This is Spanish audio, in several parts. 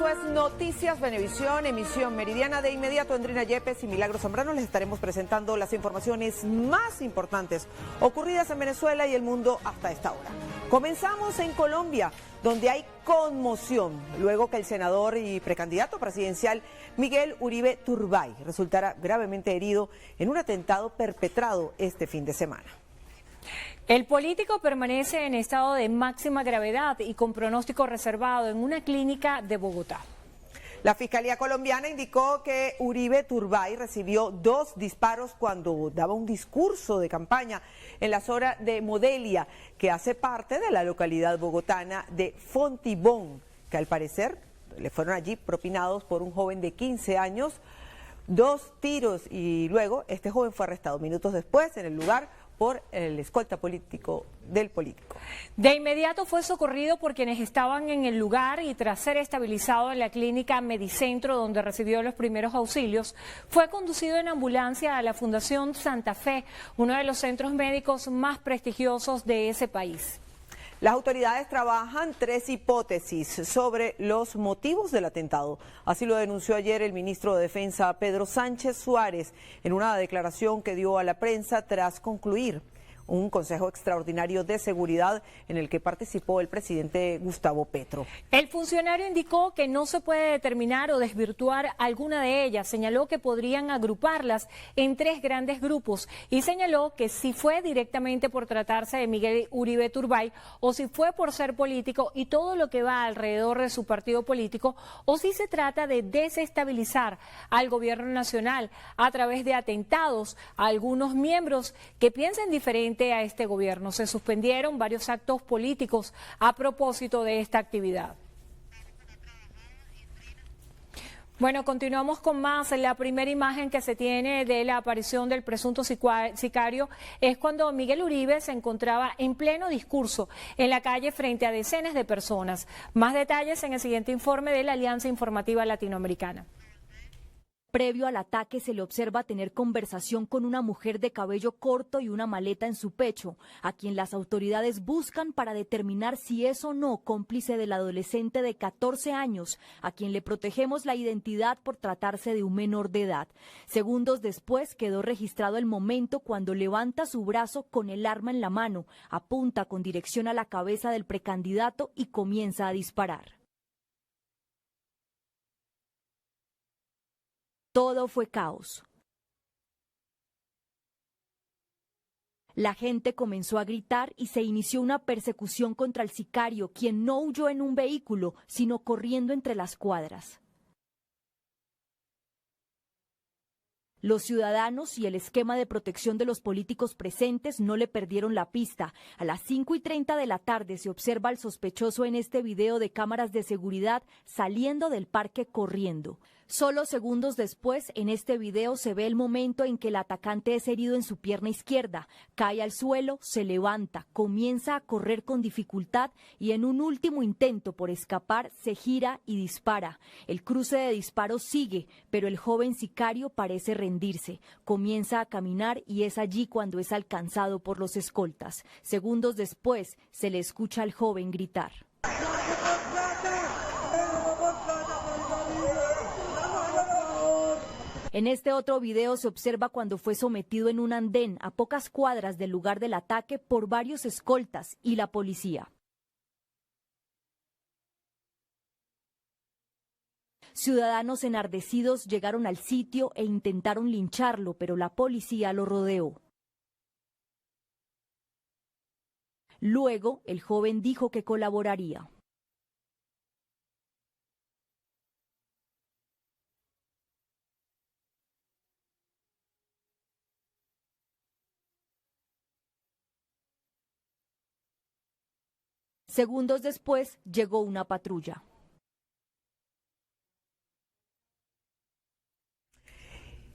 Esto es Noticias Venevisión, emisión meridiana. De inmediato, Andrina Yepes y Milagro Zambrano les estaremos presentando las informaciones más importantes ocurridas en Venezuela y el mundo hasta esta hora. Comenzamos en Colombia, donde hay conmoción luego que el senador y precandidato presidencial Miguel Uribe Turbay resultara gravemente herido en un atentado perpetrado este fin de semana. El político permanece en estado de máxima gravedad y con pronóstico reservado en una clínica de Bogotá. La Fiscalía colombiana indicó que Uribe Turbay recibió 2 disparos cuando daba un discurso de campaña en la zona de Modelia, que hace parte de la localidad bogotana de Fontibón, que al parecer le fueron allí propinados por un joven de 15 años, 2 tiros, y luego este joven fue arrestado minutos después en el lugar por el escolta político del político. De inmediato fue socorrido por quienes estaban en el lugar y tras ser estabilizado en la clínica Medicentro, donde recibió los primeros auxilios, fue conducido en ambulancia a la Fundación Santa Fe, uno de los centros médicos más prestigiosos de ese país. Las autoridades trabajan 3 hipótesis sobre los motivos del atentado. Así lo denunció ayer el ministro de Defensa, Pedro Sánchez Suárez, en una declaración que dio a la prensa tras concluir un consejo extraordinario de seguridad en el que participó el presidente Gustavo Petro. El funcionario indicó que no se puede determinar o desvirtuar alguna de ellas. Señaló que podrían agruparlas en 3 grandes grupos y señaló que si fue directamente por tratarse de Miguel Uribe Turbay o si fue por ser político y todo lo que va alrededor de su partido político o si se trata de desestabilizar al gobierno nacional a través de atentados a algunos miembros que piensen diferente a este gobierno. Se suspendieron varios actos políticos a propósito de esta actividad. Bueno, continuamos con más. La primera imagen que se tiene de la aparición del presunto sicario es cuando Miguel Uribe se encontraba en pleno discurso en la calle frente a decenas de personas. Más detalles en el siguiente informe de la Alianza Informativa Latinoamericana. Previo al ataque se le observa tener conversación con una mujer de cabello corto y una maleta en su pecho, a quien las autoridades buscan para determinar si es o no cómplice del adolescente de 14 años, a quien le protegemos la identidad por tratarse de un menor de edad. Segundos después quedó registrado el momento cuando levanta su brazo con el arma en la mano, apunta con dirección a la cabeza del precandidato y comienza a disparar. Todo fue caos. La gente comenzó a gritar y se inició una persecución contra el sicario, quien no huyó en un vehículo, sino corriendo entre las cuadras. Los ciudadanos y el esquema de protección de los políticos presentes no le perdieron la pista. A las 5:30 de la tarde se observa al sospechoso en este video de cámaras de seguridad saliendo del parque corriendo. Solo segundos después, en este video se ve el momento en que el atacante es herido en su pierna izquierda, cae al suelo, se levanta, comienza a correr con dificultad y en un último intento por escapar se gira y dispara. El cruce de disparos sigue, pero el joven sicario parece rendirse. Comienza a caminar y es allí cuando es alcanzado por los escoltas. Segundos después, se le escucha al joven gritar. En este otro video se observa cuando fue sometido en un andén a pocas cuadras del lugar del ataque por varios escoltas y la policía. Ciudadanos enardecidos llegaron al sitio e intentaron lincharlo, pero la policía lo rodeó. Luego, el joven dijo que colaboraría. Segundos después, llegó una patrulla.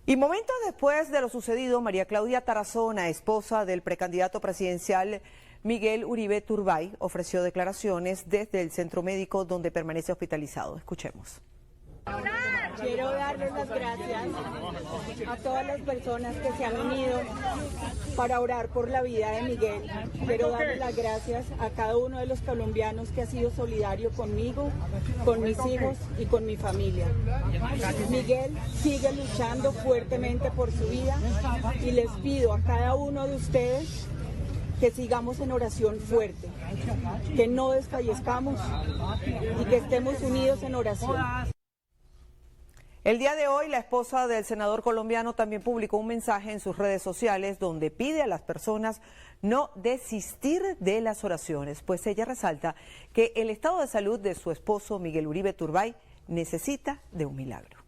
Y momentos después de lo sucedido, María Claudia Tarazona, esposa del precandidato presidencial Miguel Uribe Turbay, ofreció declaraciones desde el centro médico donde permanece hospitalizado. Escuchemos. Quiero darles las gracias a todas las personas que se han unido para orar por la vida de Miguel. Quiero darles las gracias a cada uno de los colombianos que ha sido solidario conmigo, con mis hijos y con mi familia. Miguel sigue luchando fuertemente por su vida y les pido a cada uno de ustedes que sigamos en oración fuerte, que no desfallezcamos y que estemos unidos en oración. El día de hoy, la esposa del senador colombiano también publicó un mensaje en sus redes sociales donde pide a las personas no desistir de las oraciones, pues ella resalta que el estado de salud de su esposo Miguel Uribe Turbay necesita de un milagro.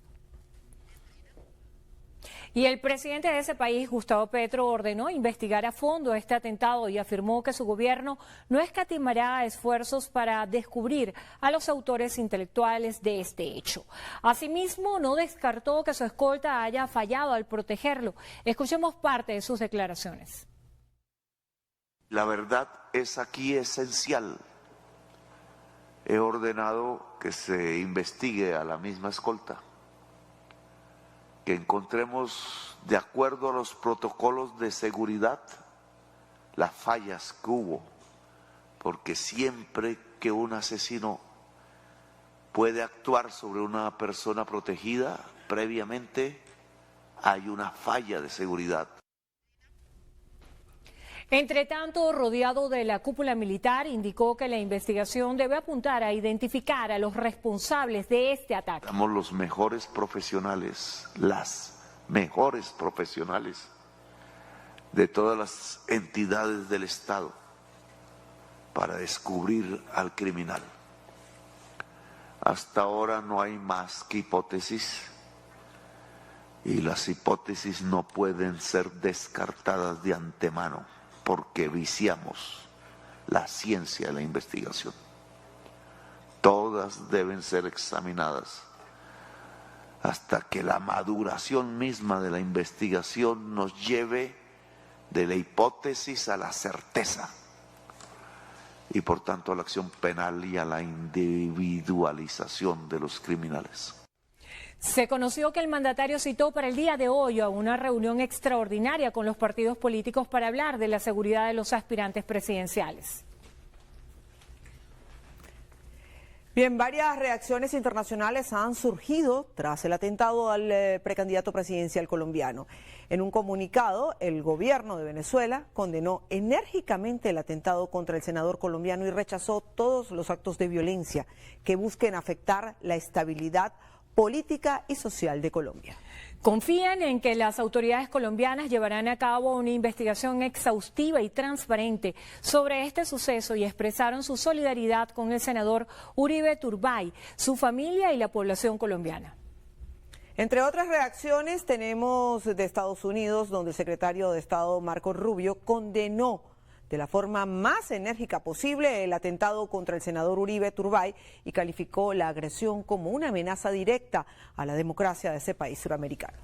Y el presidente de ese país, Gustavo Petro, ordenó investigar a fondo este atentado y afirmó que su gobierno no escatimará esfuerzos para descubrir a los autores intelectuales de este hecho. Asimismo, no descartó que su escolta haya fallado al protegerlo. Escuchemos parte de sus declaraciones. La verdad es aquí esencial. He ordenado que se investigue a la misma escolta, que encontremos, de acuerdo a los protocolos de seguridad, las fallas que hubo, porque siempre que un asesino puede actuar sobre una persona protegida, previamente hay una falla de seguridad. Entre tanto, rodeado de la cúpula militar, indicó que la investigación debe apuntar a identificar a los responsables de este ataque. Estamos los mejores profesionales, las mejores profesionales de todas las entidades del Estado para descubrir al criminal. Hasta ahora no hay más que hipótesis y las hipótesis no pueden ser descartadas de antemano, porque viciamos la ciencia de la investigación. Todas deben ser examinadas hasta que la maduración misma de la investigación nos lleve de la hipótesis a la certeza y por tanto a la acción penal y a la individualización de los criminales. Se conoció que el mandatario citó para el día de hoy a una reunión extraordinaria con los partidos políticos para hablar de la seguridad de los aspirantes presidenciales. Bien, varias reacciones internacionales han surgido tras el atentado al precandidato presidencial colombiano. En un comunicado, el gobierno de Venezuela condenó enérgicamente el atentado contra el senador colombiano y rechazó todos los actos de violencia que busquen afectar la estabilidad política y social de Colombia. Confían en que las autoridades colombianas llevarán a cabo una investigación exhaustiva y transparente sobre este suceso y expresaron su solidaridad con el senador Uribe Turbay, su familia y la población colombiana. Entre otras reacciones tenemos de Estados Unidos, donde el secretario de Estado Marco Rubio condenó de la forma más enérgica posible el atentado contra el senador Uribe Turbay y calificó la agresión como una amenaza directa a la democracia de ese país suramericano.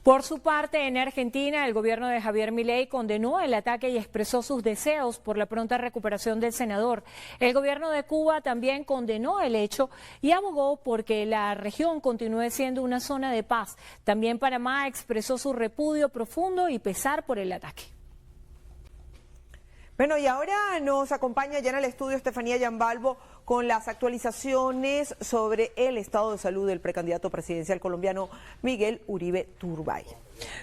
Por su parte, en Argentina, el gobierno de Javier Milei condenó el ataque y expresó sus deseos por la pronta recuperación del senador. El gobierno de Cuba también condenó el hecho y abogó porque la región continúe siendo una zona de paz. También Panamá expresó su repudio profundo y pesar por el ataque. Bueno, y ahora nos acompaña ya en el estudio Estefanía Yambalvo con las actualizaciones sobre el estado de salud del precandidato presidencial colombiano Miguel Uribe Turbay.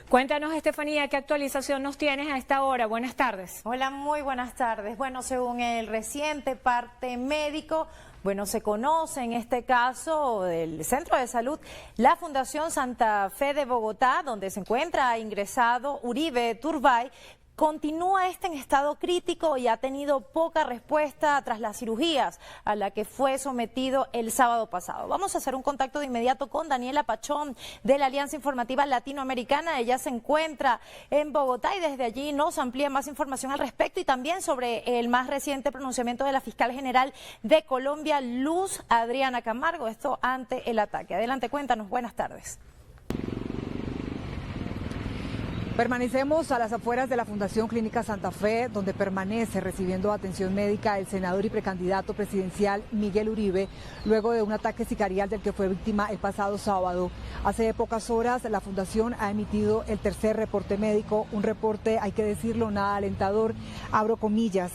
Cuéntanos, Estefanía, ¿qué actualización nos tienes a esta hora? Buenas tardes. Hola, muy buenas tardes. Bueno, según el reciente parte médico, se conoce en este caso del Centro de Salud, la Fundación Santa Fe de Bogotá, donde se encuentra ingresado Uribe Turbay, continúa en estado crítico y ha tenido poca respuesta tras las cirugías a la que fue sometido el sábado pasado. Vamos a hacer un contacto de inmediato con Daniela Pachón de la Alianza Informativa Latinoamericana. Ella se encuentra en Bogotá y desde allí nos amplía más información al respecto y también sobre el más reciente pronunciamiento de la fiscal general de Colombia, Luz Adriana Camargo, esto ante el ataque. Adelante, cuéntanos, buenas tardes. Permanecemos a las afueras de la Fundación Clínica Santa Fe, donde permanece recibiendo atención médica el senador y precandidato presidencial Miguel Uribe, luego de un ataque sicarial del que fue víctima el pasado sábado. Hace pocas horas la Fundación ha emitido el tercer reporte médico, un reporte, hay que decirlo, nada alentador, abro comillas.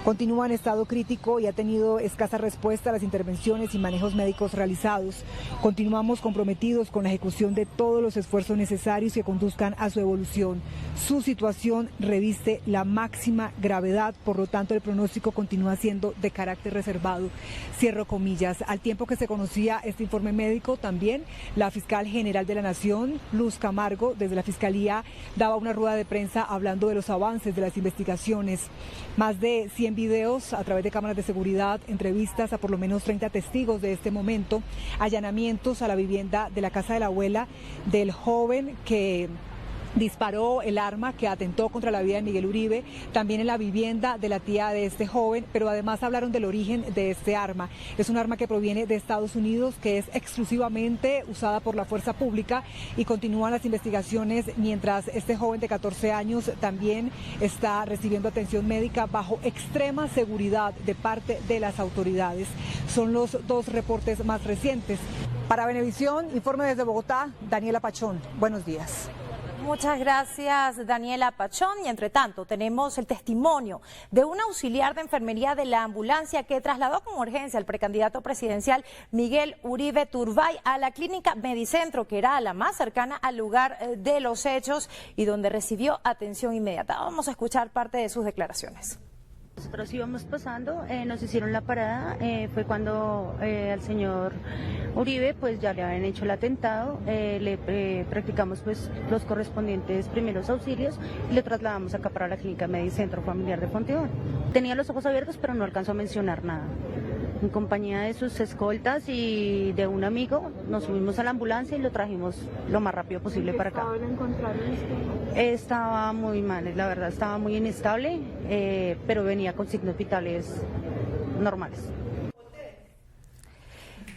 Continúa en estado crítico y ha tenido escasa respuesta a las intervenciones y manejos médicos realizados. Continuamos comprometidos con la ejecución de todos los esfuerzos necesarios que conduzcan a su evolución. Su situación reviste la máxima gravedad, por lo tanto el pronóstico continúa siendo de carácter reservado. Cierro comillas. Al tiempo que se conocía este informe médico, también la fiscal general de la Nación, Luz Camargo, desde la Fiscalía, daba una rueda de prensa hablando de los avances de las investigaciones. Más de 100 videos a través de cámaras de seguridad, entrevistas a por lo menos 30 testigos de este momento, allanamientos a la vivienda de la casa de la abuela del joven que disparó el arma que atentó contra la vida de Miguel Uribe, también en la vivienda de la tía de este joven, pero además hablaron del origen de este arma. Es un arma que proviene de Estados Unidos, que es exclusivamente usada por la fuerza pública, y continúan las investigaciones mientras este joven de 14 años también está recibiendo atención médica bajo extrema seguridad de parte de las autoridades. Son los dos reportes más recientes. Para Venevisión, informe desde Bogotá, Daniela Pachón. Buenos días. Muchas gracias, Daniela Pachón. Y entre tanto, tenemos el testimonio de un auxiliar de enfermería de la ambulancia que trasladó con urgencia al precandidato presidencial Miguel Uribe Turbay a la clínica Medicentro, que era la más cercana al lugar de los hechos y donde recibió atención inmediata. Vamos a escuchar parte de sus declaraciones. Nosotros íbamos pasando, nos hicieron la parada, fue cuando al señor Uribe pues ya le habían hecho el atentado, le practicamos pues los correspondientes primeros auxilios y le trasladamos acá para la clínica Medicentro Familiar de Fontibón. Tenía los ojos abiertos pero no alcanzó a mencionar nada. En compañía de sus escoltas y de un amigo, nos subimos a la ambulancia y lo trajimos lo más rápido posible para acá. Estaba muy mal, la verdad, estaba muy inestable, pero venía con signos vitales normales.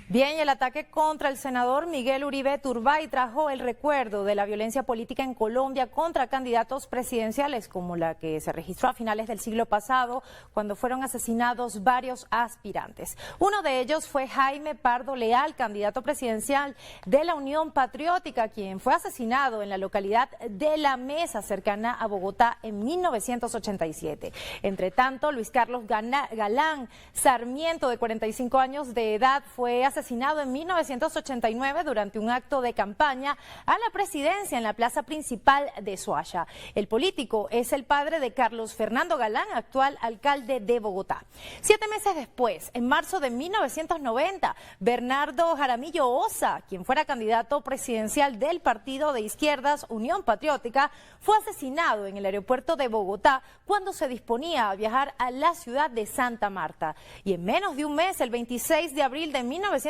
Bien, y el ataque contra el senador Miguel Uribe Turbay trajo el recuerdo de la violencia política en Colombia contra candidatos presidenciales, como la que se registró a finales del siglo pasado, cuando fueron asesinados varios aspirantes. Uno de ellos fue Jaime Pardo Leal, candidato presidencial de la Unión Patriótica, quien fue asesinado en la localidad de La Mesa, cercana a Bogotá, en 1987. Entre tanto, Luis Carlos Galán Sarmiento, de 45 años de edad, fue asesinado en 1989 durante un acto de campaña a la presidencia en la plaza principal de Soacha. El político es el padre de Carlos Fernando Galán, actual alcalde de Bogotá. 7 meses después, en marzo de 1990, Bernardo Jaramillo Osa, quien fuera candidato presidencial del partido de izquierdas Unión Patriótica, fue asesinado en el aeropuerto de Bogotá cuando se disponía a viajar a la ciudad de Santa Marta. Y en menos de un mes, el 26 de abril de 1990,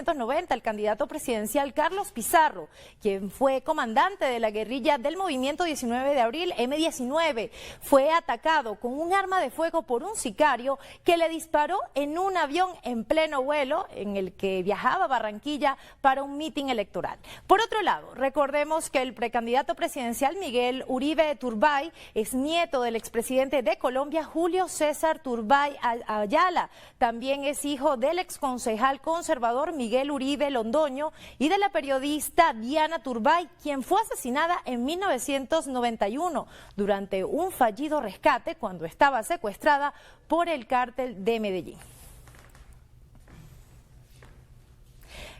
el candidato presidencial Carlos Pizarro, quien fue comandante de la guerrilla del Movimiento 19 de Abril, M19, fue atacado con un arma de fuego por un sicario que le disparó en un avión en pleno vuelo en el que viajaba a Barranquilla para un mitin electoral. Por otro lado, recordemos que el precandidato presidencial Miguel Uribe Turbay es nieto del expresidente de Colombia, Julio César Turbay Ayala. También es hijo del exconcejal conservador Miguel Uribe Londoño y de la periodista Diana Turbay, quien fue asesinada en 1991 durante un fallido rescate cuando estaba secuestrada por el cártel de Medellín.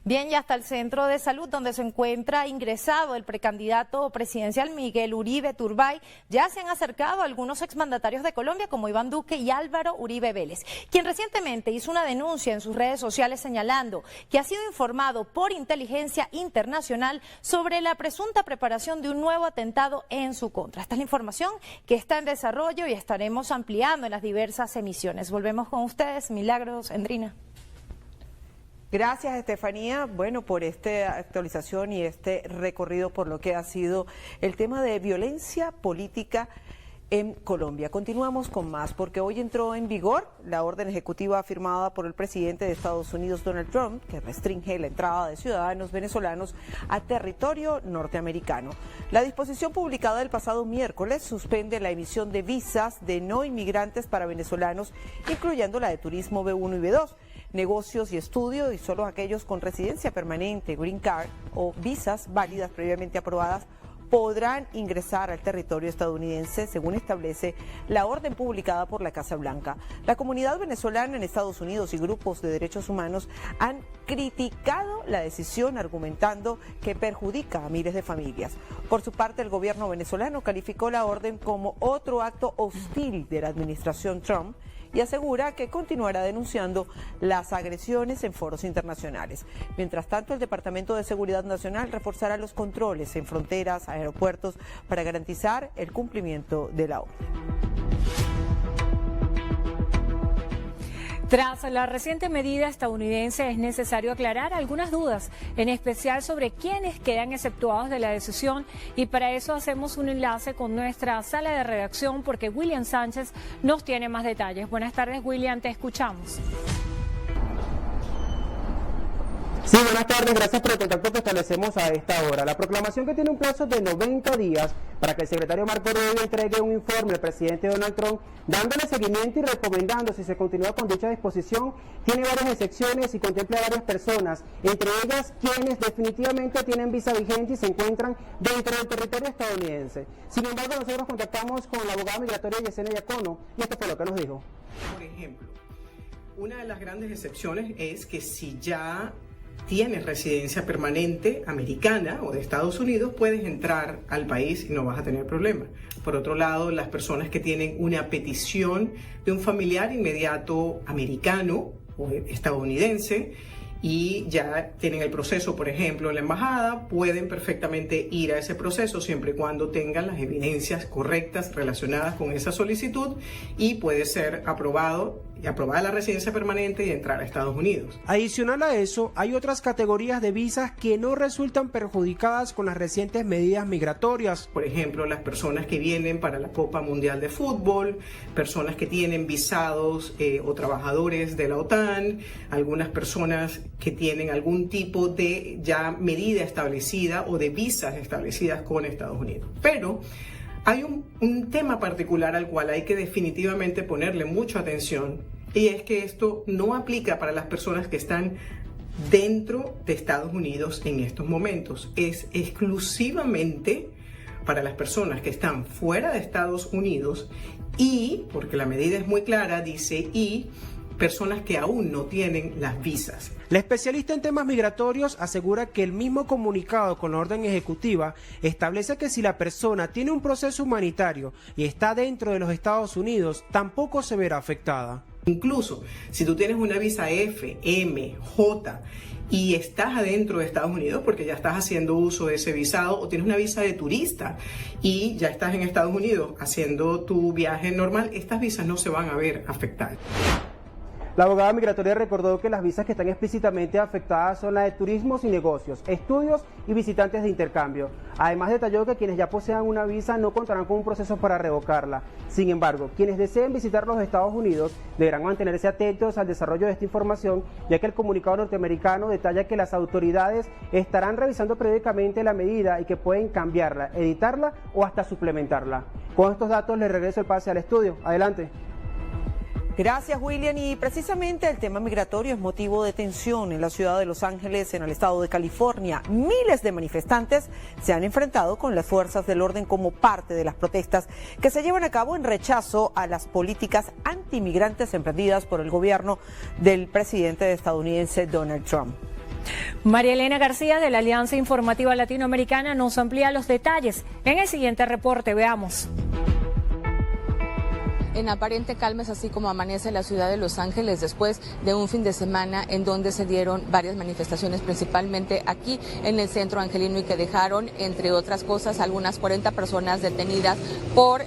Bien, y hasta el centro de salud donde se encuentra ingresado el precandidato presidencial Miguel Uribe Turbay, ya se han acercado algunos exmandatarios de Colombia como Iván Duque y Álvaro Uribe Vélez, quien recientemente hizo una denuncia en sus redes sociales señalando que ha sido informado por inteligencia internacional sobre la presunta preparación de un nuevo atentado en su contra. Esta es la información que está en desarrollo y estaremos ampliando en las diversas emisiones. Volvemos con ustedes, Milagros Endrina. Gracias, Estefanía, bueno, por esta actualización y este recorrido por lo que ha sido el tema de violencia política en Colombia. Continuamos con más, porque hoy entró en vigor la orden ejecutiva firmada por el presidente de Estados Unidos, Donald Trump, que restringe la entrada de ciudadanos venezolanos a territorio norteamericano. La disposición publicada el pasado miércoles suspende la emisión de visas de no inmigrantes para venezolanos, incluyendo la de turismo B1 y B2, negocios y estudio, y solo aquellos con residencia permanente, green card o visas válidas previamente aprobadas podrán ingresar al territorio estadounidense, según establece la orden publicada por la Casa Blanca. La comunidad venezolana en Estados Unidos y grupos de derechos humanos han criticado la decisión, argumentando que perjudica a miles de familias. Por su parte, el gobierno venezolano calificó la orden como otro acto hostil de la administración Trump y asegura que continuará denunciando las agresiones en foros internacionales. Mientras tanto, el Departamento de Seguridad Nacional reforzará los controles en fronteras, aeropuertos, para garantizar el cumplimiento de la orden. Tras la reciente medida estadounidense, es necesario aclarar algunas dudas, en especial sobre quiénes quedan exceptuados de la decisión, y para eso hacemos un enlace con nuestra sala de redacción, porque William Sánchez nos tiene más detalles. Buenas tardes, William, te escuchamos. Sí, buenas tardes, gracias por el contacto que establecemos a esta hora. La proclamación, que tiene un plazo de 90 días para que el secretario Marco Rubio entregue un informe al presidente Donald Trump, dándole seguimiento y recomendando si se continúa con dicha disposición, tiene varias excepciones y contempla a varias personas, entre ellas quienes definitivamente tienen visa vigente y se encuentran dentro del territorio estadounidense. Sin embargo, nosotros contactamos con la abogada migratoria Yesenia Yacono y esto fue lo que nos dijo. Por ejemplo, una de las grandes excepciones es que si ya tienes residencia permanente americana o de Estados Unidos, puedes entrar al país y no vas a tener problema. Por otro lado, las personas que tienen una petición de un familiar inmediato americano o estadounidense y ya tienen el proceso, por ejemplo, en la embajada, pueden perfectamente ir a ese proceso siempre y cuando tengan las evidencias correctas relacionadas con esa solicitud, y puede ser aprobada la residencia permanente y entrar a Estados Unidos. Adicional a eso, hay otras categorías de visas que no resultan perjudicadas con las recientes medidas migratorias. Por ejemplo, las personas que vienen para la Copa Mundial de Fútbol, personas que tienen visados o trabajadores de la OTAN, algunas personas que tienen algún tipo de ya medida establecida o de visas establecidas con Estados Unidos. Pero hay un tema particular al cual hay que definitivamente ponerle mucha atención, y es que esto no aplica para las personas que están dentro de Estados Unidos en estos momentos. Es exclusivamente para las personas que están fuera de Estados Unidos, y, porque la medida es muy clara, dice, y personas que aún no tienen las visas. La especialista en temas migratorios asegura que el mismo comunicado con la orden ejecutiva establece que si la persona tiene un proceso humanitario y está dentro de los Estados Unidos, tampoco se verá afectada. Incluso si tú tienes una visa F, M, J y estás adentro de Estados Unidos porque ya estás haciendo uso de ese visado, o tienes una visa de turista y ya estás en Estados Unidos haciendo tu viaje normal, estas visas no se van a ver afectadas. La abogada migratoria recordó que las visas que están explícitamente afectadas son las de turismos y negocios, estudios y visitantes de intercambio. Además, detalló que quienes ya posean una visa no contarán con un proceso para revocarla. Sin embargo, quienes deseen visitar los Estados Unidos deberán mantenerse atentos al desarrollo de esta información, ya que el comunicado norteamericano detalla que las autoridades estarán revisando periódicamente la medida y que pueden cambiarla, editarla o hasta suplementarla. Con estos datos les regreso el pase al estudio. Adelante. Gracias, William. Y precisamente el tema migratorio es motivo de tensión en la ciudad de Los Ángeles, en el estado de California. Miles de manifestantes se han enfrentado con las fuerzas del orden como parte de las protestas que se llevan a cabo en rechazo a las políticas antimigrantes emprendidas por el gobierno del presidente estadounidense Donald Trump. María Elena García, de la Alianza Informativa Latinoamericana, nos amplía los detalles en el siguiente reporte. Veamos. en aparente calma es así como amanece la ciudad de Los Ángeles después de un fin de semana en donde se dieron varias manifestaciones, principalmente aquí en el centro angelino, y que dejaron, entre otras cosas, algunas 40 personas detenidas por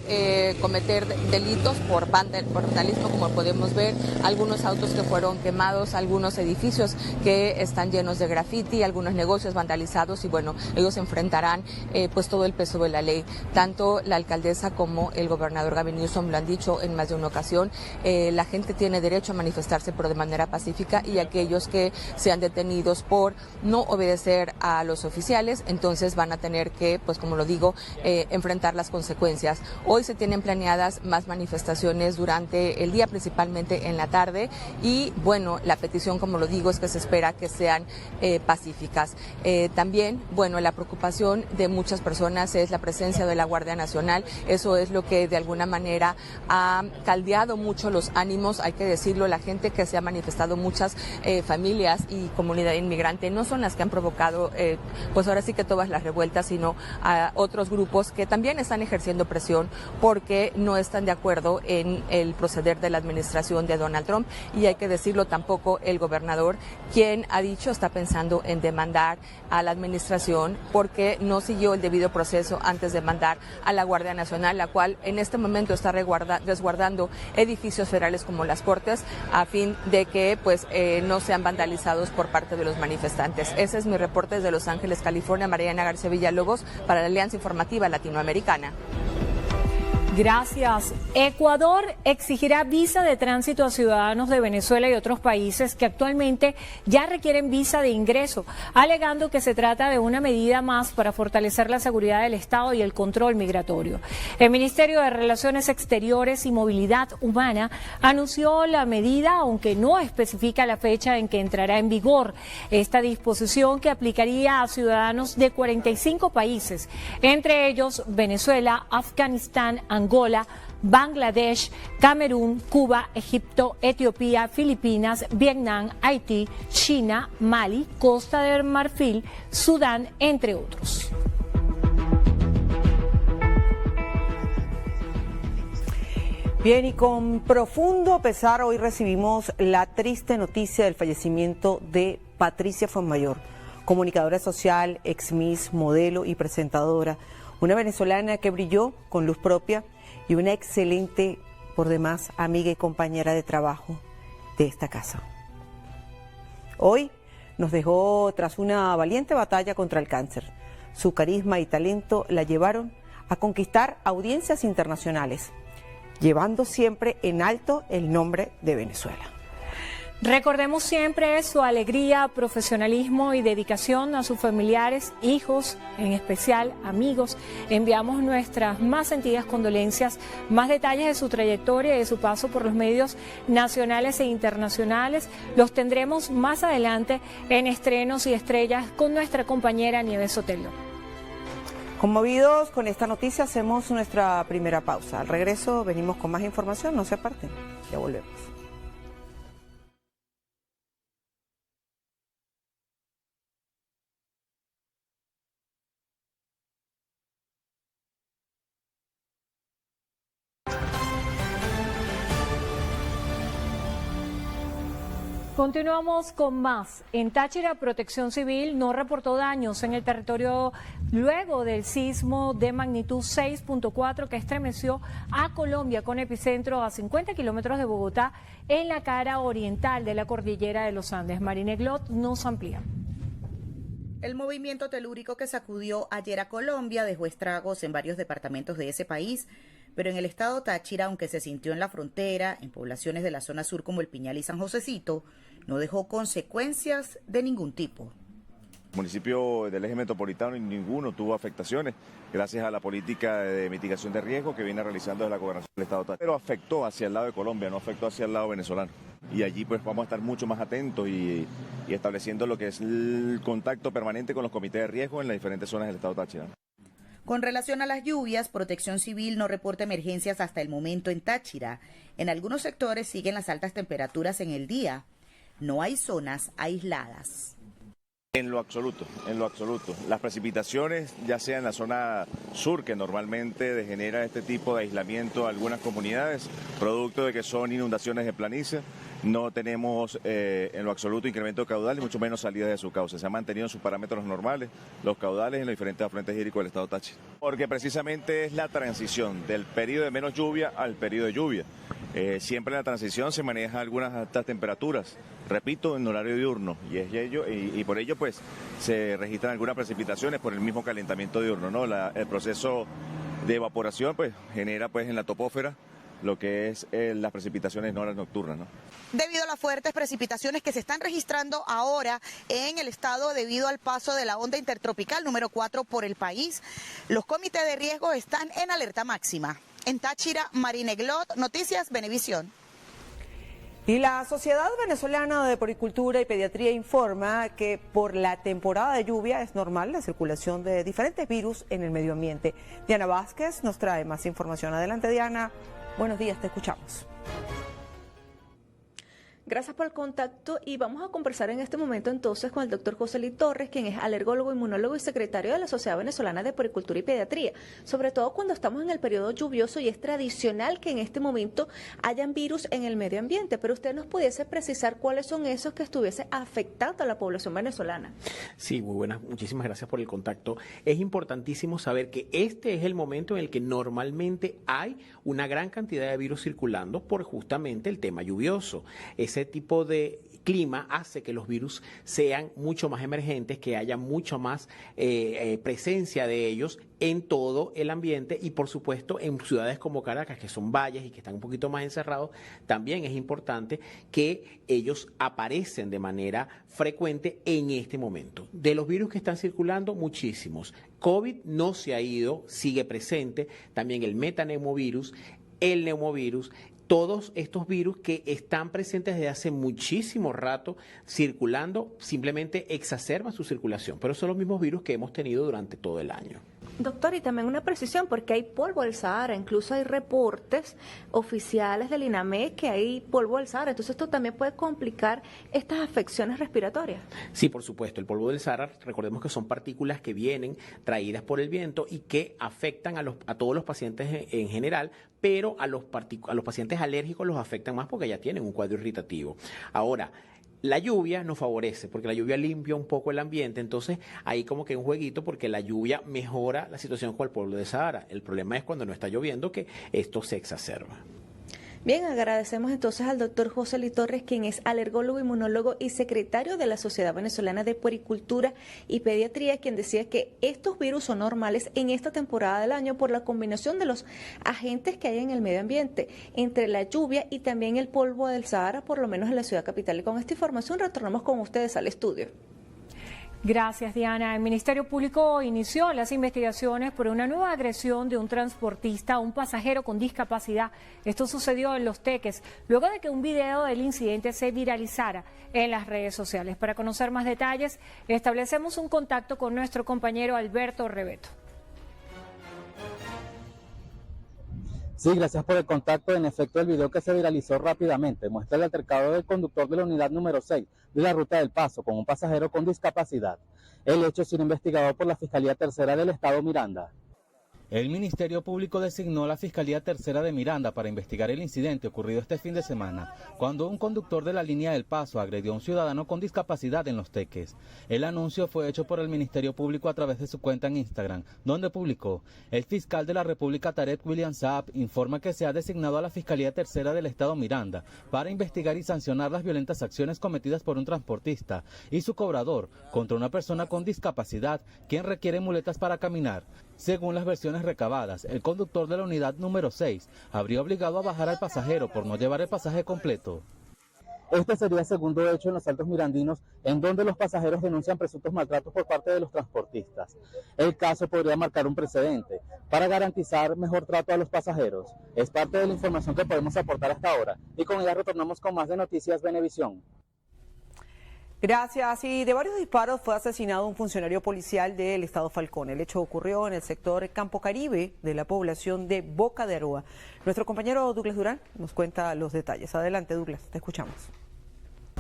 cometer delitos, por vandalismo, como podemos ver, algunos autos que fueron quemados, algunos edificios que están llenos de grafiti, algunos negocios vandalizados, y bueno, ellos enfrentarán pues todo el peso de la ley. Tanto la alcaldesa como el gobernador Gavin Newsom lo han dicho en más de una ocasión, la gente tiene derecho a manifestarse, pero de manera pacífica, y aquellos que sean detenidos por no obedecer a los oficiales, entonces van a tener que, pues como lo digo, enfrentar las consecuencias. Hoy se tienen planeadas más manifestaciones durante el día, principalmente en la tarde, y bueno, la petición, como lo digo, es que se espera que sean pacíficas. También, bueno, la preocupación de muchas personas es la presencia de la Guardia Nacional. Eso es lo que de alguna manera ha caldeado mucho los ánimos, hay que decirlo. La gente que se ha manifestado, muchas familias y comunidad inmigrante, no son las que han provocado, pues ahora sí que todas las revueltas, sino a otros grupos que también están ejerciendo presión porque no están de acuerdo en el proceder de la administración de Donald Trump. Y hay que decirlo, tampoco el gobernador, quien ha dicho está pensando en demandar a la administración porque no siguió el debido proceso antes de mandar a la Guardia Nacional, la cual en este momento está resguardando edificios federales como las Cortes, a fin de que pues no sean vandalizados por parte de los manifestantes. Ese es mi reporte desde Los Ángeles, California. Mariana García Villalobos, para la Alianza Informativa Latinoamericana. Gracias. Ecuador exigirá visa de tránsito a ciudadanos de Venezuela y otros países que actualmente ya requieren visa de ingreso, alegando que se trata de una medida más para fortalecer la seguridad del Estado y el control migratorio. El Ministerio de Relaciones Exteriores y Movilidad Humana anunció la medida, aunque no especifica la fecha en que entrará en vigor. Esta disposición, que aplicaría a ciudadanos de 45 países, entre ellos Venezuela, Afganistán, Angola, Bangladesh, Camerún, Cuba, Egipto, Etiopía, Filipinas, Vietnam, Haití, China, Mali, Costa del Marfil, Sudán, entre otros. Bien, y con profundo pesar hoy recibimos la triste noticia del fallecimiento de Patricia Fuenmayor, comunicadora social, ex Miss, modelo y presentadora, una venezolana que brilló con luz propia y una excelente, por demás, amiga y compañera de trabajo de esta casa. Hoy nos dejó tras una valiente batalla contra el cáncer. Su carisma y talento la llevaron a conquistar audiencias internacionales, llevando siempre en alto el nombre de Venezuela. Recordemos siempre su alegría, profesionalismo y dedicación a sus familiares, hijos, en especial amigos. Enviamos nuestras más sentidas condolencias. Más detalles de su trayectoria y de su paso por los medios nacionales e internacionales los tendremos más adelante en Estrenos y Estrellas con nuestra compañera Nieves Sotelo. Conmovidos con esta noticia, hacemos nuestra primera pausa. Al regreso venimos con más información, no se aparten, ya volvemos. Continuamos con más. En Táchira, Protección Civil no reportó daños en el territorio luego del sismo de magnitud 6.4 que estremeció a Colombia, con epicentro a 50 kilómetros de Bogotá, en la cara oriental de la cordillera de los Andes. Marina Glot nos amplía. El movimiento telúrico que sacudió ayer a Colombia dejó estragos en varios departamentos de ese país, pero en el estado Táchira, aunque se sintió en la frontera, en poblaciones de la zona sur como El Piñal y San Josecito, no dejó consecuencias de ningún tipo. El municipio del eje metropolitano ninguno tuvo afectaciones gracias a la política de mitigación de riesgo que viene realizando desde la gobernación del estado Táchira. Pero afectó hacia el lado de Colombia, no afectó hacia el lado venezolano. Y allí pues vamos a estar mucho más atentos y estableciendo lo que es el contacto permanente con los comités de riesgo en las diferentes zonas del estado Táchira. Con relación a las lluvias, Protección Civil no reporta emergencias hasta el momento en Táchira. En algunos sectores siguen las altas temperaturas en el día. No hay zonas aisladas. En lo absoluto, en lo absoluto. Las precipitaciones, ya sea en la zona sur, que normalmente genera este tipo de aislamiento a algunas comunidades, producto de que son inundaciones de planicie, no tenemos en lo absoluto incremento de caudal y mucho menos salida de su cauce. Se han mantenido en sus parámetros normales los caudales en los diferentes afluentes hídricos del estado Táchira. Porque precisamente es la transición del periodo de menos lluvia al periodo de lluvia. Siempre en la transición se manejan algunas altas temperaturas, repito, en horario diurno, y por ello pues se registran algunas precipitaciones por el mismo calentamiento diurno, ¿no? El proceso de evaporación pues genera pues en la topósfera lo que es las precipitaciones en horas nocturnas, ¿no? Debido a las fuertes precipitaciones que se están registrando ahora en el estado debido al paso de la onda intertropical número 4 por el país, los comités de riesgo están en alerta máxima. En Táchira, Marine Glot, Noticias Venevisión. Y la Sociedad Venezolana de Poricultura y Pediatría informa que por la temporada de lluvia es normal la circulación de diferentes virus en el medio ambiente. Diana Vázquez nos trae más información. Adelante, Diana. Buenos días, te escuchamos. Gracias por el contacto y vamos a conversar en este momento entonces con el doctor José Lee Torres, quien es alergólogo, inmunólogo y secretario de la Sociedad Venezolana de Poricultura y Pediatría, sobre todo cuando estamos en el periodo lluvioso y es tradicional que en este momento hayan virus en el medio ambiente, pero usted nos pudiese precisar cuáles son esos que estuviese afectando a la población venezolana. Sí, muy buenas, muchísimas gracias por el contacto. Es importantísimo saber que este es el momento en el que normalmente hay una gran cantidad de virus circulando por justamente el tema lluvioso. Ese tipo de clima hace que los virus sean mucho más emergentes, que haya mucho más presencia de ellos en todo el ambiente y por supuesto en ciudades como Caracas, que son valles y que están un poquito más encerrados, también es importante que ellos aparecen de manera frecuente en este momento. De los virus que están circulando, muchísimos. COVID no se ha ido, sigue presente, también el metaneumovirus, el neumovirus, todos estos virus que están presentes desde hace muchísimo rato circulando, simplemente exacerban su circulación, pero son los mismos virus que hemos tenido durante todo el año. Doctor, y también una precisión, porque hay polvo del Sahara, incluso hay reportes oficiales del INAME que hay polvo del Sahara, entonces esto también puede complicar estas afecciones respiratorias. Sí, por supuesto, el polvo del Sahara, recordemos que son partículas que vienen traídas por el viento y que afectan a todos los pacientes en general, pero a los pacientes alérgicos los afectan más porque ya tienen un cuadro irritativo. Ahora, la lluvia nos favorece porque la lluvia limpia un poco el ambiente, entonces ahí como que un jueguito porque la lluvia mejora la situación con el polvo de Sahara. El problema es cuando no está lloviendo que esto se exacerba. Bien, agradecemos entonces al doctor José Lee Torres, quien es alergólogo, inmunólogo y secretario de la Sociedad Venezolana de Puericultura y Pediatría, quien decía que estos virus son normales en esta temporada del año por la combinación de los agentes que hay en el medio ambiente, entre la lluvia y también el polvo del Sahara, por lo menos en la ciudad capital. Y con esta información retornamos con ustedes al estudio. Gracias, Diana. El Ministerio Público inició las investigaciones por una nueva agresión de un transportista a un pasajero con discapacidad. Esto sucedió en Los Teques, luego de que un video del incidente se viralizara en las redes sociales. Para conocer más detalles, establecemos un contacto con nuestro compañero Alberto Rebeto. Sí, gracias por el contacto. En efecto, el video que se viralizó rápidamente muestra el altercado del conductor de la unidad número 6 de la Ruta del Paso con un pasajero con discapacidad. El hecho es investigado por la Fiscalía Tercera del Estado Miranda. El Ministerio Público designó a la Fiscalía Tercera de Miranda para investigar el incidente ocurrido este fin de semana, cuando un conductor de la línea del Paso agredió a un ciudadano con discapacidad en Los Teques. El anuncio fue hecho por el Ministerio Público a través de su cuenta en Instagram, donde publicó: el fiscal de la República, Tarek William Saab, informa que se ha designado a la Fiscalía Tercera del Estado Miranda para investigar y sancionar las violentas acciones cometidas por un transportista y su cobrador contra una persona con discapacidad, quien requiere muletas para caminar. Según las versiones recabadas, el conductor de la unidad número 6 habría obligado a bajar al pasajero por no llevar el pasaje completo. Este sería el segundo hecho en los Altos Mirandinos en donde los pasajeros denuncian presuntos maltratos por parte de los transportistas. El caso podría marcar un precedente para garantizar mejor trato a los pasajeros. Es parte de la información que podemos aportar hasta ahora y con ella retornamos con más de Noticias Venevisión. Gracias. Y de varios disparos fue asesinado un funcionario policial del estado Falcón. El hecho ocurrió en el sector Campo Caribe de la población de Boca de Aroa. Nuestro compañero Douglas Durán nos cuenta los detalles. Adelante, Douglas, te escuchamos.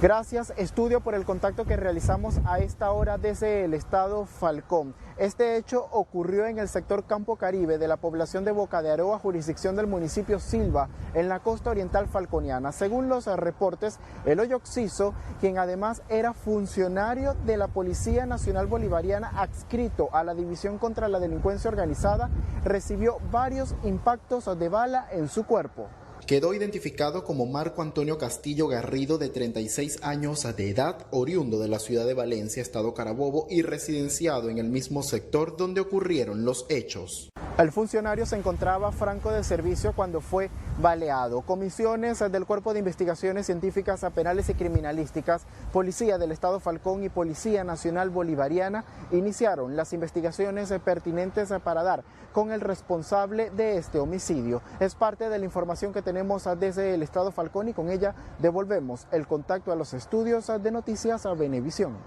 Gracias, estudio, por el contacto que realizamos a esta hora desde el estado Falcón. Este hecho ocurrió en el sector Campo Caribe de la población de Boca de Aroa, jurisdicción del municipio Silva, en la costa oriental falconiana. Según los reportes, Eloy Oxiso, quien además era funcionario de la Policía Nacional Bolivariana adscrito a la División contra la Delincuencia Organizada, recibió varios impactos de bala en su cuerpo. Quedó identificado como Marco Antonio Castillo Garrido, de 36 años de edad, oriundo de la ciudad de Valencia, estado Carabobo, y residenciado en el mismo sector donde ocurrieron los hechos. El funcionario se encontraba franco de servicio cuando fue baleado. Comisiones del Cuerpo de Investigaciones Científicas Penales y Criminalísticas, Policía del Estado Falcón y Policía Nacional Bolivariana iniciaron las investigaciones pertinentes para dar con el responsable de este homicidio. Es parte de la información que tenemos desde el Estado Falcón y con ella devolvemos el contacto a los estudios de Noticias Venevisión.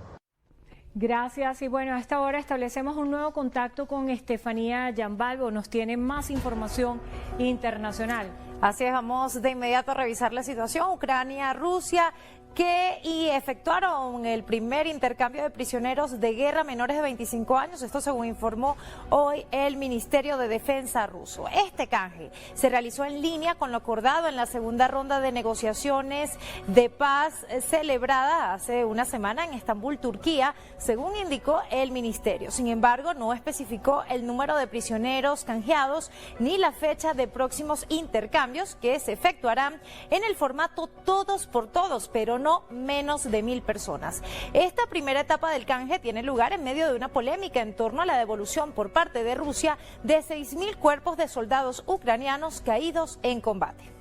Gracias, y bueno, a esta hora establecemos un nuevo contacto con Estefanía Yambalbo, nos tiene más información internacional. Así es, vamos de inmediato a revisar la situación. Ucrania, Rusia, que efectuaron el primer intercambio de prisioneros de guerra menores de 25 años, esto según informó hoy el Ministerio de Defensa ruso. Este canje se realizó en línea con lo acordado en la segunda ronda de negociaciones de paz celebrada hace una semana en Estambul, Turquía, según indicó el ministerio. Sin embargo, no especificó el número de prisioneros canjeados ni la fecha de próximos intercambios que se efectuarán en el formato todos por todos, pero no menos de 1.000 personas. Esta primera etapa del canje tiene lugar en medio de una polémica en torno a la devolución por parte de Rusia de 6.000 cuerpos de soldados ucranianos caídos en combate.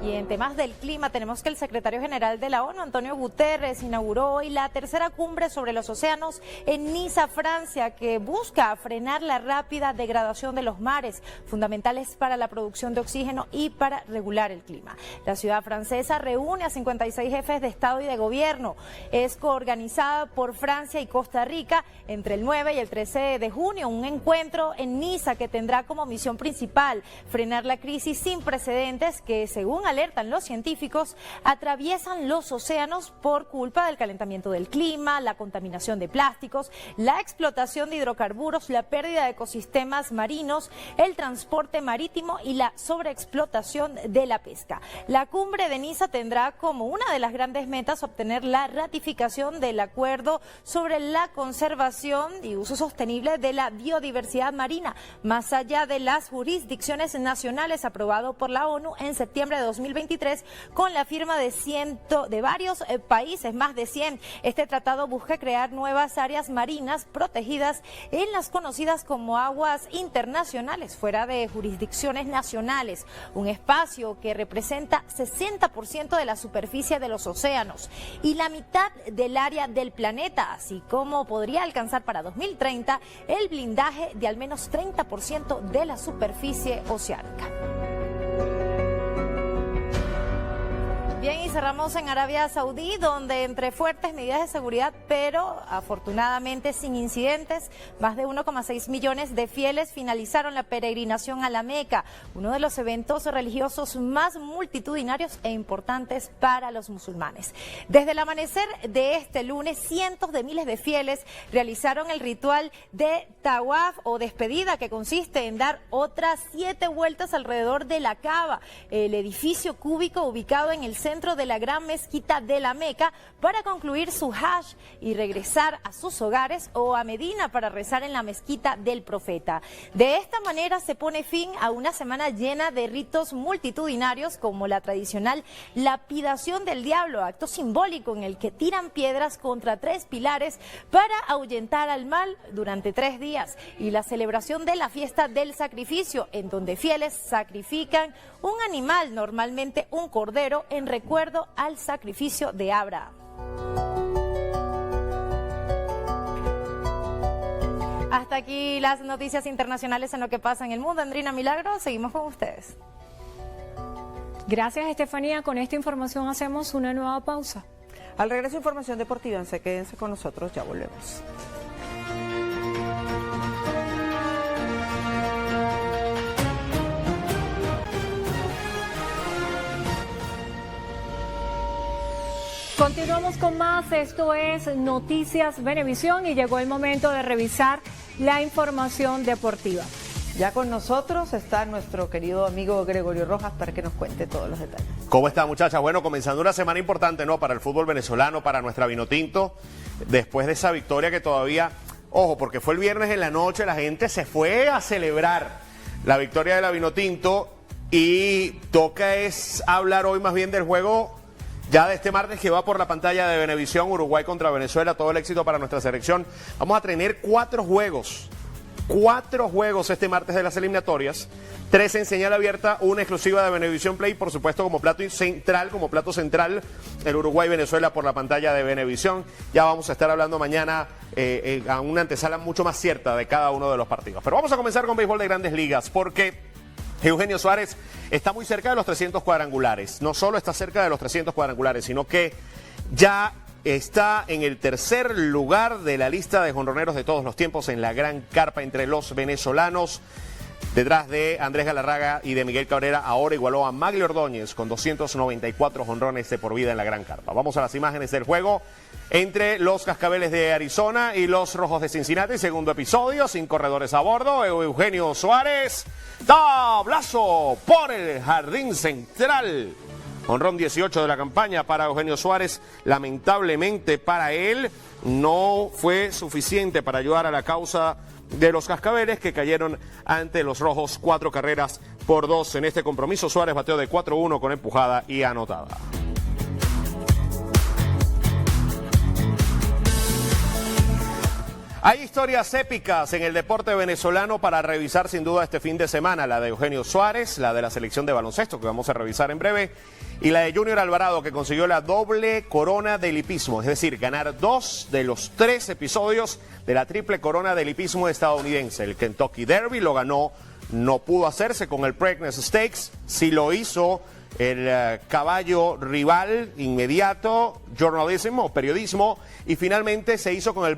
Y en temas del clima tenemos que el secretario general de la ONU, Antonio Guterres, inauguró hoy la tercera cumbre sobre los océanos en Niza, Francia, que busca frenar la rápida degradación de los mares, fundamentales para la producción de oxígeno y para regular el clima. La ciudad francesa reúne a 56 jefes de Estado y de Gobierno. Es coorganizada por Francia y Costa Rica entre el 9 y el 13 de junio, un encuentro en Niza que tendrá como misión principal frenar la crisis sin precedentes que, según alertan los científicos, atraviesan los océanos por culpa del calentamiento del clima, la contaminación de plásticos, la explotación de hidrocarburos, la pérdida de ecosistemas marinos, el transporte marítimo y la sobreexplotación de la pesca. La cumbre de Niza tendrá como una de las grandes metas obtener la ratificación del acuerdo sobre la conservación y uso sostenible de la biodiversidad marina, más allá de las jurisdicciones nacionales, aprobado por la ONU en septiembre de 2023 con la firma de varios países, más de 100. Este tratado busca crear nuevas áreas marinas protegidas en las conocidas como aguas internacionales, fuera de jurisdicciones nacionales, un espacio que representa 60% de la superficie de los océanos y la mitad del área del planeta, así como podría alcanzar para 2030 el blindaje de al menos 30% de la superficie oceánica. Bien, y cerramos en Arabia Saudí, donde entre fuertes medidas de seguridad, pero afortunadamente sin incidentes, más de 1,6 millones de fieles finalizaron la peregrinación a la Meca, uno de los eventos religiosos más multitudinarios e importantes para los musulmanes. Desde el amanecer de este lunes, cientos de miles de fieles realizaron el ritual de tawaf o despedida, que consiste en dar otras 7 vueltas alrededor de la Kaaba, el edificio cúbico ubicado en el centro de la gran mezquita de la Meca, para concluir su hajj y regresar a sus hogares o a Medina para rezar en la mezquita del profeta. De esta manera se pone fin a una semana llena de ritos multitudinarios, como la tradicional lapidación del diablo, acto simbólico en el que tiran piedras contra 3 pilares para ahuyentar al mal durante 3 días, y la celebración de la fiesta del sacrificio, en donde fieles sacrifican un animal, normalmente un cordero, en recuerdo al sacrificio de Abraham. Hasta aquí las noticias internacionales en lo que pasa en el mundo. Andrina Milagro, seguimos con ustedes. Gracias, Estefanía. Con esta información hacemos una nueva pausa. Al regreso, información deportiva. Quédense con nosotros, ya volvemos. Continuamos con más, esto es Noticias Venevisión y llegó el momento de revisar la información deportiva. Ya con nosotros está nuestro querido amigo Gregorio Rojas para que nos cuente todos los detalles. ¿Cómo está, muchachas? Bueno, comenzando una semana importante, ¿no? Para el fútbol venezolano, para nuestra Vinotinto, después de esa victoria que todavía, ojo, porque fue el viernes en la noche, la gente se fue a celebrar la victoria de la Vinotinto y toca es hablar hoy más bien del juego ya de este martes que va por la pantalla de Venevisión, Uruguay contra Venezuela, todo el éxito para nuestra selección. Vamos a tener 4 juegos este martes de las eliminatorias, 3 en señal abierta, una exclusiva de Venevisión Play, por supuesto como plato central, el Uruguay-Venezuela por la pantalla de Venevisión. Ya vamos a estar hablando mañana a una antesala mucho más cierta de cada uno de los partidos. Pero vamos a comenzar con béisbol de Grandes Ligas, porque Eugenio Suárez está muy cerca de los 300 cuadrangulares. No solo está cerca de los 300 cuadrangulares, sino que ya está en el tercer lugar de la lista de jonroneros de todos los tiempos en la gran carpa entre los venezolanos. Detrás de Andrés Galarraga y de Miguel Cabrera, ahora igualó a Magli Ordóñez con 294 jonrones de por vida en la gran carpa. Vamos a las imágenes del juego entre los Cascabeles de Arizona y los Rojos de Cincinnati. Segundo episodio, 5 corredores a bordo. Eugenio Suárez, tablazo por el jardín central. Jonrón 18 de la campaña para Eugenio Suárez. Lamentablemente para él no fue suficiente para ayudar a la causa de los Cascabeles, que cayeron ante los Rojos 4-2 en este compromiso. Suárez bateó de 4-1 con empujada y anotada. Hay historias épicas en el deporte venezolano para revisar sin duda este fin de semana. La de Eugenio Suárez, la de la selección de baloncesto, que vamos a revisar en breve, y la de Junior Alvarado, que consiguió la doble corona del hipismo, es decir, ganar 2 de los 3 episodios de la triple corona del hipismo estadounidense. El Kentucky Derby lo ganó, no pudo hacerse con el Preakness Stakes, sí lo hizo el caballo rival inmediato, Journalism o periodismo, y finalmente se hizo con el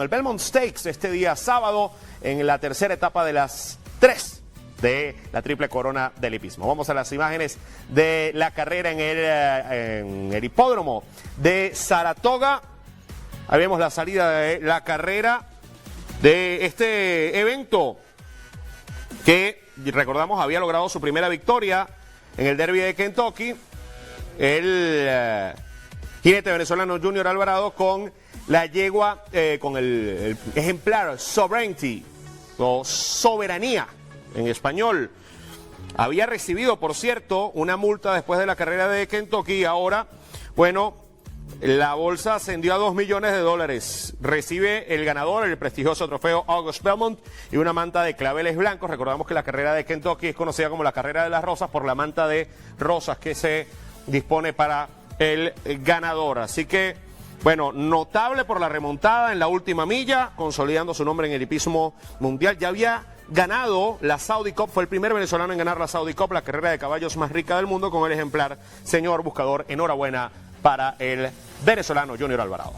Belmont Stakes este día sábado en la tercera etapa de las 3 de la triple corona del hipismo. Vamos a las imágenes de la carrera en el hipódromo de Saratoga. Ahí vemos la salida de la carrera de este evento que, recordamos, había logrado su primera victoria en el Derby de Kentucky, el jinete venezolano Junior Alvarado con la yegua, con el ejemplar Sovereignty, o soberanía en español. Había recibido, por cierto, una multa después de la carrera de Kentucky y ahora, bueno, la bolsa ascendió a $2 millones. Recibe el ganador el prestigioso trofeo August Belmont y una manta de claveles blancos. Recordamos que la carrera de Kentucky es conocida como la carrera de las rosas por la manta de rosas que se dispone para el ganador. Así que, bueno, notable por la remontada en la última milla, consolidando su nombre en el hipismo mundial. Ya había ganado la Saudi Cup, fue el primer venezolano en ganar la Saudi Cup, la carrera de caballos más rica del mundo, con el ejemplar Señor Buscador. Enhorabuena para el venezolano Junior Alvarado.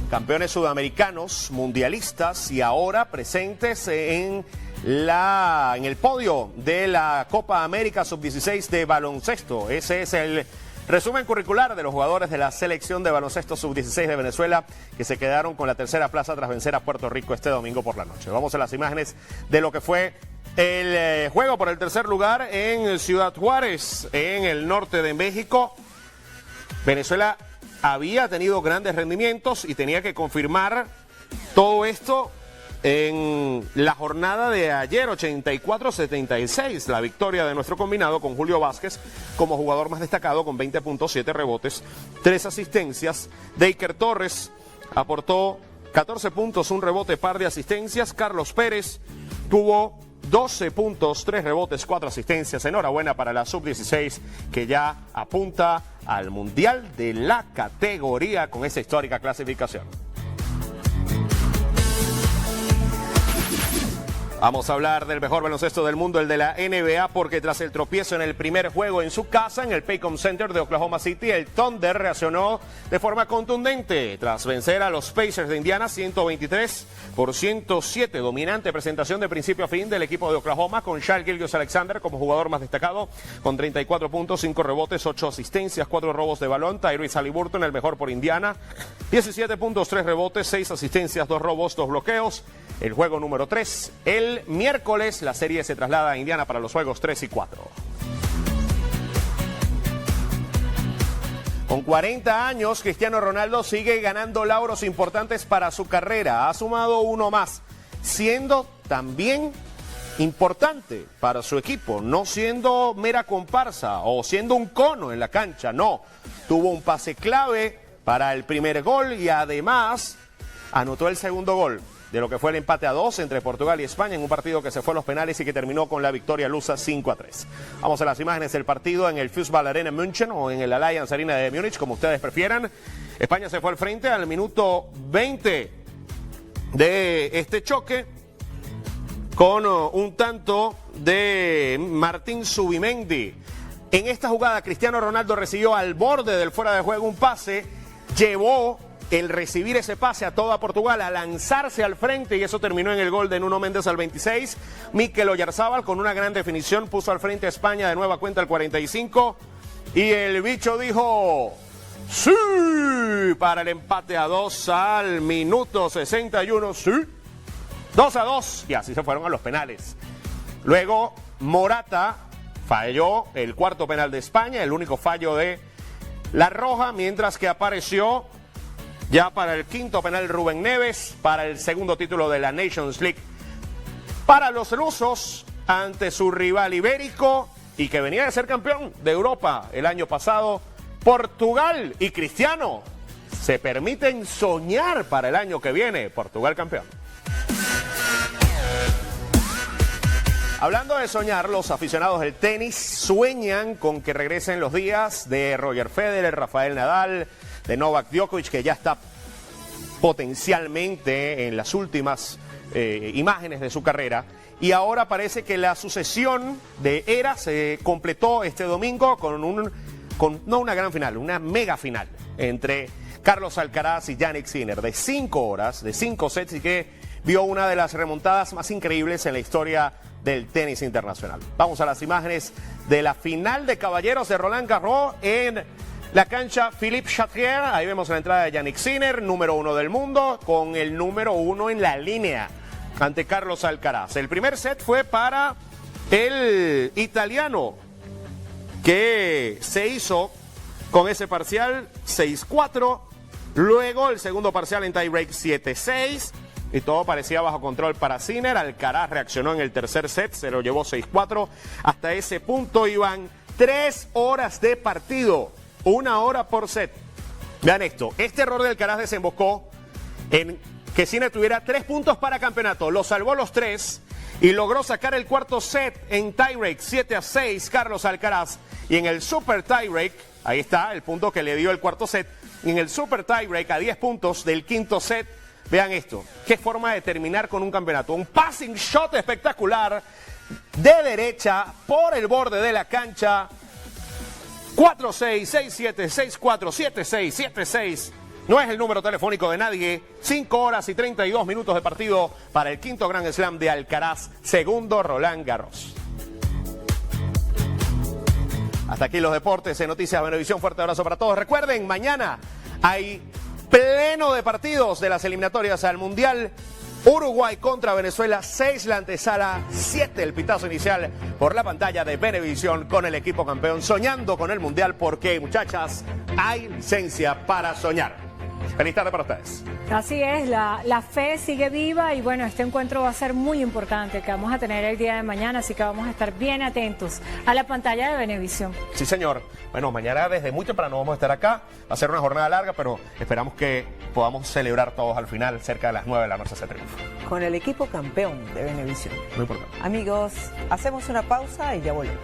Campeones sudamericanos, mundialistas y ahora presentes en el podio de la Copa América Sub-16 de baloncesto. Ese es el resumen curricular de los jugadores de la selección de baloncesto Sub-16 de Venezuela, que se quedaron con la tercera plaza tras vencer a Puerto Rico este domingo por la noche. Vamos a las imágenes de lo que fue el juego por el tercer lugar en Ciudad Juárez, en el norte de México. Venezuela había tenido grandes rendimientos y tenía que confirmar todo esto en la jornada de ayer, 84-76, la victoria de nuestro combinado con Julio Vázquez como jugador más destacado con 20.7 rebotes, 3 asistencias. Deiker Torres aportó 14 puntos, 1 rebote, par de asistencias. Carlos Pérez tuvo 12 puntos, 3 rebotes, 4 asistencias. Enhorabuena para la Sub-16, que ya apunta al Mundial de la categoría con esa histórica clasificación. Vamos a hablar del mejor baloncesto del mundo, el de la NBA, porque tras el tropiezo en el primer juego en su casa, en el Paycom Center de Oklahoma City, el Thunder reaccionó de forma contundente tras vencer a los Pacers de Indiana 123-107. Dominante presentación de principio a fin del equipo de Oklahoma, con Shai Gilgeous-Alexander como jugador más destacado, con 34 puntos, 5 rebotes, 8 asistencias, 4 robos de balón. Tyrese Haliburton, el mejor por Indiana, 17 puntos, 3 rebotes, 6 asistencias, 2 robos, 2 bloqueos. El juego número 3, el miércoles, la serie se traslada a Indiana para los juegos 3 y 4. Con 40 años, Cristiano Ronaldo sigue ganando lauros importantes para su carrera. Ha sumado uno más, siendo también importante para su equipo, no siendo mera comparsa o siendo un cono en la cancha, no. Tuvo un pase clave para el primer gol y además anotó el segundo gol de lo que fue el empate a 2 entre Portugal y España en un partido que se fue a los penales y que terminó con la victoria lusa 5-3. Vamos a las imágenes del partido en el Fußball Arena München o en el Allianz Arena de Múnich, como ustedes prefieran. España se fue al frente al minuto 20 de este choque con un tanto de Martín Zubimendi. En esta jugada, Cristiano Ronaldo recibió al borde del fuera de juego un pase, llevó el recibir ese pase a toda Portugal, a lanzarse al frente, y eso terminó en el gol de Nuno Méndez al 26. Mikel Oyarzábal con una gran definición puso al frente a España de nueva cuenta al 45. Y el bicho dijo ¡sí! Para el empate a 2 al minuto 61. ¡Sí! 2-2. Y así se fueron a los penales. Luego Morata falló el cuarto penal de España, el único fallo de la roja, mientras que apareció ya para el quinto penal Rubén Neves, para el segundo título de la Nations League para los rusos ante su rival ibérico y que venía de ser campeón de Europa el año pasado. Portugal y Cristiano se permiten soñar para el año que viene. Portugal campeón. Hablando de soñar, los aficionados del tenis sueñan con que regresen los días de Roger Federer, Rafael Nadal, de Novak Djokovic, que ya está potencialmente en las últimas imágenes de su carrera. Y ahora parece que la sucesión de eras se completó este domingo con no una gran final, una mega final entre Carlos Alcaraz y Jannik Sinner de 5 horas, de 5 sets, y que vio una de las remontadas más increíbles en la historia del tenis internacional. Vamos a las imágenes de la final de caballeros de Roland Garros en la cancha Philippe Chatrier. Ahí vemos la entrada de Jannik Sinner, número 1 del mundo, con el número 1 en la línea ante Carlos Alcaraz. El primer set fue para el italiano, que se hizo con ese parcial 6-4. Luego el segundo parcial en tiebreak 7-6. Y todo parecía bajo control para Sinner. Alcaraz reaccionó en el tercer set, se lo llevó 6-4. Hasta ese punto iban 3 horas de partido. 1 hora por set. Vean esto, este error de Alcaraz desembocó en que Sinner tuviera 3 puntos para campeonato. Lo salvó los 3 y logró sacar el cuarto set en tiebreak 7-6 Carlos Alcaraz. Y en el super tiebreak, ahí está el punto que le dio el cuarto set. Y en el super tiebreak a 10 puntos del quinto set, vean esto, qué forma de terminar con un campeonato. Un passing shot espectacular de derecha por el borde de la cancha. 4-6, 6-7, 6-4, 7-6, 7-6. No es el número telefónico de nadie. 5 horas y 32 minutos de partido para el quinto Grand Slam de Alcaraz, segundo Roland Garros. Hasta aquí los deportes en Noticias Venevisión. Fuerte abrazo para todos. Recuerden, mañana hay pleno de partidos de las eliminatorias al Mundial. Uruguay contra Venezuela, 6 la antesala, 7 el pitazo inicial por la pantalla de Venevisión con el equipo campeón, soñando con el Mundial, porque, muchachas, hay licencia para soñar. Feliz tarde para ustedes. Así es, la fe sigue viva y bueno, este encuentro va a ser muy importante que vamos a tener el día de mañana, así que vamos a estar bien atentos a la pantalla de Venevisión. Sí, señor. Bueno, mañana desde muy temprano vamos a estar acá. Va a ser una jornada larga, pero esperamos que podamos celebrar todos al final, cerca de las 9 de la noche, ese triunfo. Con el equipo campeón de Venevisión. Muy importante. Amigos, hacemos una pausa y ya volvemos.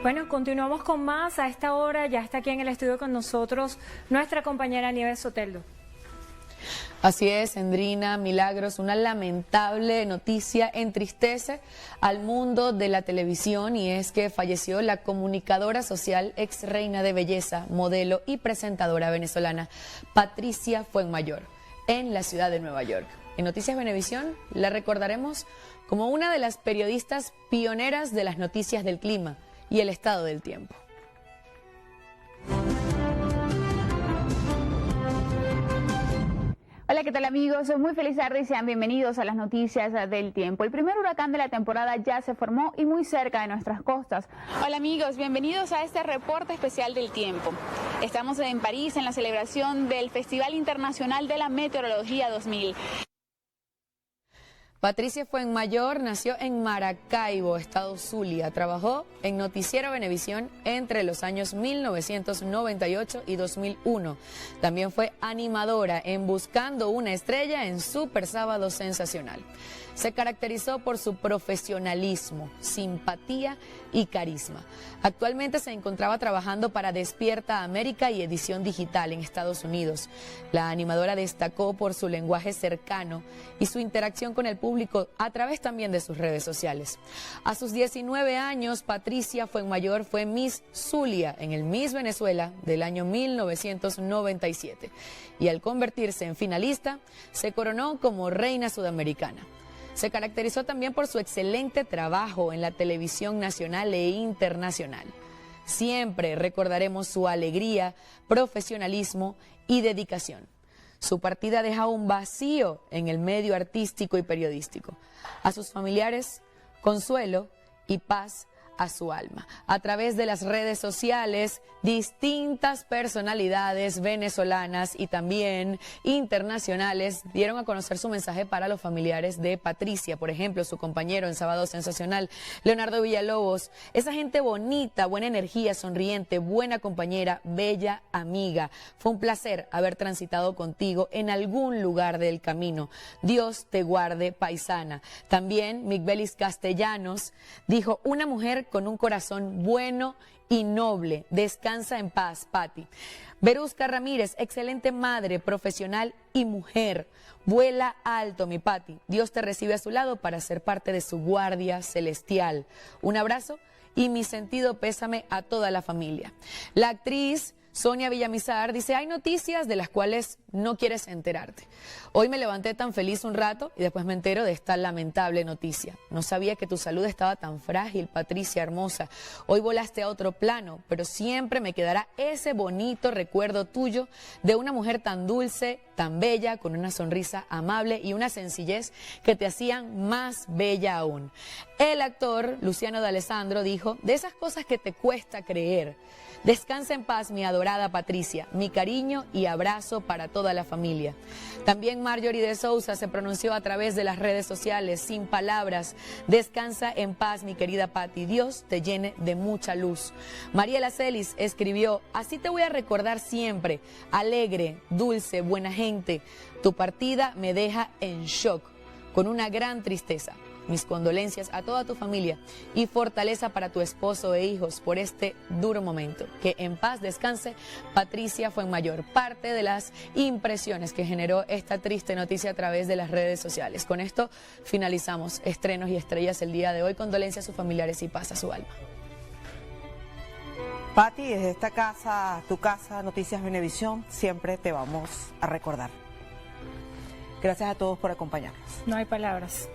Bueno, continuamos con más. A esta hora ya está aquí en el estudio con nosotros nuestra compañera Nieves Soteldo. Así es, Sandrina, Milagros, una lamentable noticia entristece al mundo de la televisión y es que falleció la comunicadora social, ex reina de belleza, modelo y presentadora venezolana, Patricia Fuenmayor, en la ciudad de Nueva York. En Noticias Venevisión la recordaremos como una de las periodistas pioneras de las noticias del clima y el estado del tiempo. Hola, ¿qué tal amigos? Muy feliz tarde y sean bienvenidos a las noticias del tiempo. El primer huracán de la temporada ya se formó y muy cerca de nuestras costas. Hola amigos, bienvenidos a este reporte especial del tiempo. Estamos en París en la celebración del Festival Internacional de la Meteorología 2000. Patricia Fuenmayor nació en Maracaibo, estado Zulia. Trabajó en Noticiero Venevisión entre los años 1998 y 2001. También fue animadora en Buscando una Estrella en Super Sábado Sensacional. Se caracterizó por su profesionalismo, simpatía y carisma. Actualmente se encontraba trabajando para Despierta América y Edición Digital en Estados Unidos. La animadora destacó por su lenguaje cercano y su interacción con el público a través también de sus redes sociales. A sus 19 años, Patricia Fuenmayor fue Miss Zulia en el Miss Venezuela del año 1997 y al convertirse en finalista, se coronó como Reina Sudamericana. Se caracterizó también por su excelente trabajo en la televisión nacional e internacional. Siempre recordaremos su alegría, profesionalismo y dedicación. Su partida deja un vacío en el medio artístico y periodístico. A sus familiares, consuelo y paz a su alma. A través de las redes sociales, distintas personalidades venezolanas y también internacionales dieron a conocer su mensaje para los familiares de Patricia. Por ejemplo, su compañero en Sábado Sensacional, Leonardo Villalobos. Esa gente bonita, buena energía, sonriente, buena compañera, bella amiga. Fue un placer haber transitado contigo en algún lugar del camino. Dios te guarde, paisana. También Migbelis Castellanos dijo, una mujer con un corazón bueno y noble. Descansa en paz, Pati. Berusca Ramírez, excelente madre, profesional y mujer. Vuela alto, mi Pati. Dios te recibe a su lado para ser parte de su guardia celestial. Un abrazo y mi sentido pésame a toda la familia. La actriz Sonia Villamizar dice, hay noticias de las cuales no quieres enterarte. Hoy me levanté tan feliz un rato y después me entero de esta lamentable noticia. No sabía que tu salud estaba tan frágil, Patricia hermosa. Hoy volaste a otro plano, pero siempre me quedará ese bonito recuerdo tuyo de una mujer tan dulce, tan bella, con una sonrisa amable y una sencillez que te hacían más bella aún. El actor Luciano D'Alessandro dijo, de esas cosas que te cuesta creer. Descansa en paz, mi adorada Patricia. Mi cariño y abrazo para toda la familia. También Marjorie de Sousa se pronunció a través de las redes sociales, sin palabras. Descansa en paz, mi querida Pati. Dios te llene de mucha luz. Mariela Celis escribió, así te voy a recordar siempre. Alegre, dulce, buena gente. Tu partida me deja en shock, con una gran tristeza. Mis condolencias a toda tu familia y fortaleza para tu esposo e hijos por este duro momento. Que en paz descanse Patricia Fuenmayor. Parte de las impresiones que generó esta triste noticia a través de las redes sociales. Con esto finalizamos Estrenos y Estrellas el día de hoy. Condolencias a sus familiares y paz a su alma. Pati, desde esta casa, tu casa, Noticias Venevisión, siempre te vamos a recordar. Gracias a todos por acompañarnos. No hay palabras.